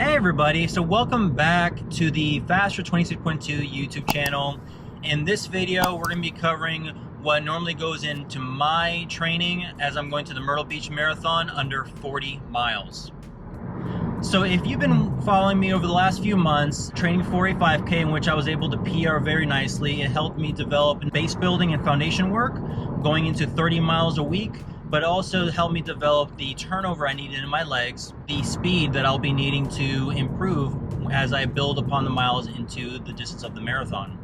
Hey everybody, so welcome back to the Faster 26.2 YouTube channel. In this video, we're going to be covering what normally goes into my training as I'm going to the Myrtle Beach Marathon under 40 miles. So if you've been following me over the last few months, training for a 5K in which I was able to PR very nicely, it helped me develop base building and foundation work, going into 30 miles a week, but also helped me develop the turnover I needed in my legs, the speed that I'll be needing to improve as I build upon the miles into the distance of the marathon.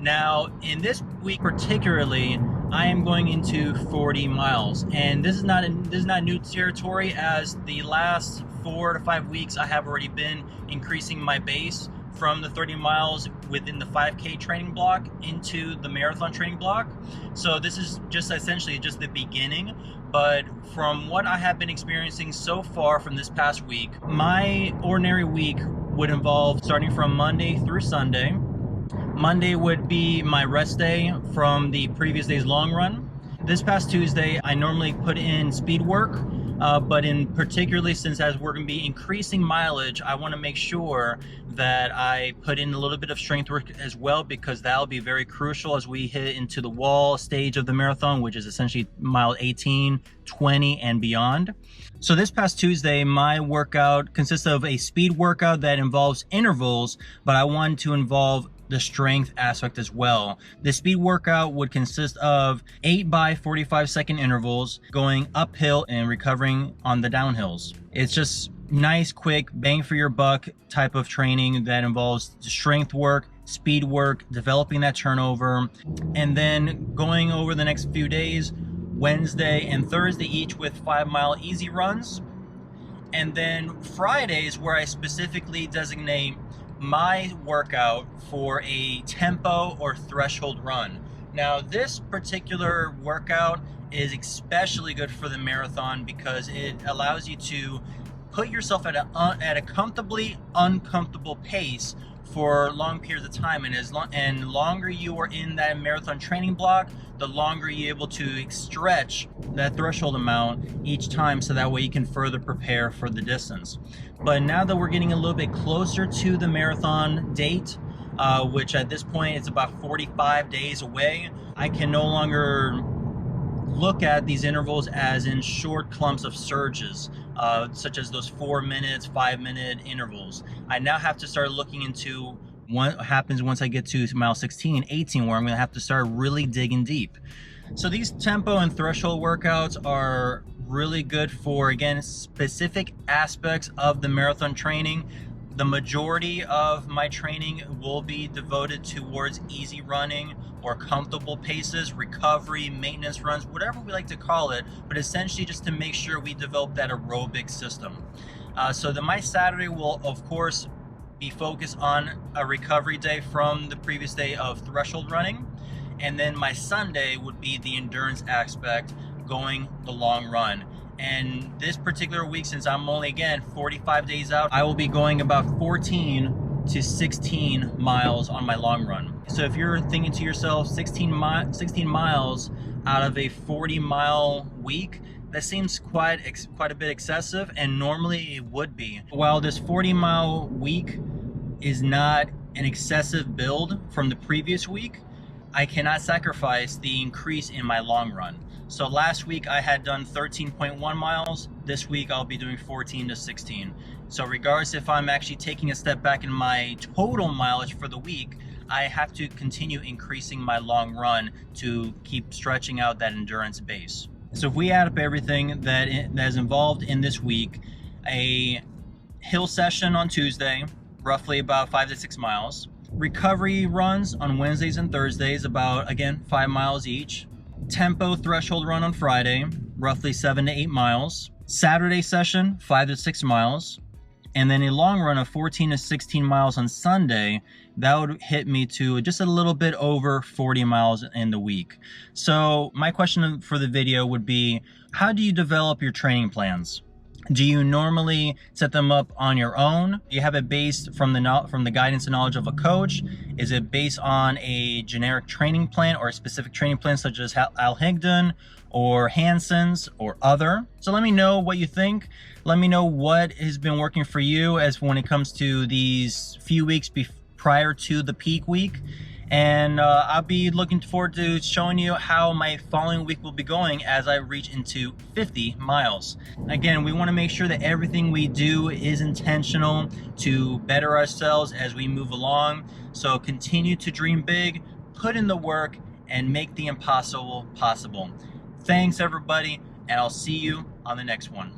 Now, in this week particularly, I am going into 40 miles, and this is not new territory, as the last 4 to 5 weeks I have already been increasing my base from the 30 miles within the 5K training block into the marathon training block. So this is just essentially just the beginning, but from what I have been experiencing so far from this past week, my ordinary week would involve starting from Monday through Sunday. Monday would be my rest day from the previous day's long run. This past Tuesday, I normally put in speed work, but in particularly since as we're going to be increasing mileage, I want to make sure that I put in a little bit of strength work as well, because that'll be very crucial as we hit into the wall stage of the marathon, which is essentially mile 18, 20, and beyond. So this past Tuesday, my workout consists of a speed workout that involves intervals, but I wanted to involve the strength aspect as well. The speed workout would consist of 8 by 45-second intervals going uphill and recovering on the downhills. It's just nice, quick, bang for your buck type of training that involves strength work, speed work, developing that turnover, and then going over the next few days, Wednesday and Thursday each, with 5-mile easy runs. And then Fridays, where I specifically designate my workout for a tempo or threshold run. Now, this particular workout is especially good for the marathon because it allows you to put yourself at a comfortably uncomfortable pace for long periods of time, and longer you are in that marathon training block, the longer you're able to stretch that threshold amount each time, so that way you can further prepare for the distance. But now that we're getting a little bit closer to the marathon date, which at this point is about 45 days away, I can no longer look at these intervals as in short clumps of surges, such as those 4 minutes, 5-minute intervals. I now have to start looking into what happens once I get to mile 16, 18, where I'm going to have to start really digging deep. So these tempo and threshold workouts are really good for, again, specific aspects of the marathon training. The majority of my training will be devoted towards easy running or comfortable paces, recovery, maintenance runs, whatever we like to call it, but essentially just to make sure we develop that aerobic system. So my Saturday will, of course, be focused on a recovery day from the previous day of threshold running. And then my Sunday would be the endurance aspect, going the long run. And this particular week, since I'm only, again, 45 days out, I will be going about 14 to 16 miles on my long run. So if you're thinking to yourself, 16 miles out of a 40-mile week, that seems quite a bit excessive, and normally it would be. While this 40-mile week is not an excessive build from the previous week, I cannot sacrifice the increase in my long run. So last week I had done 13.1 miles. This week I'll be doing 14 to 16. So regardless if I'm actually taking a step back in my total mileage for the week, I have to continue increasing my long run to keep stretching out that endurance base. So if we add up everything that is involved in this week, a hill session on Tuesday, roughly about 5 to 6 miles. Recovery runs on Wednesdays and Thursdays, about, again, 5 miles each. Tempo threshold run on Friday, roughly 7 to 8 miles. Saturday session, 5 to 6 miles. And then a long run of 14 to 16 miles on Sunday. That would hit me to just a little bit over 40 miles in the week. So my question for the video would be, how do you develop your training plans? Do you normally set them up on your own? Do you have it based from the guidance and knowledge of a coach? Is it based on a generic training plan or a specific training plan such as Al Higdon or Hanson's or other? So let me know what you think. Let me know what has been working for you as when it comes to these few weeks prior to the peak week. And I'll be looking forward to showing you how my following week will be going as I reach into 50 miles. Again, we want to make sure that everything we do is intentional to better ourselves as we move along. So continue to dream big, put in the work, and make the impossible possible. Thanks everybody, and I'll see you on the next one.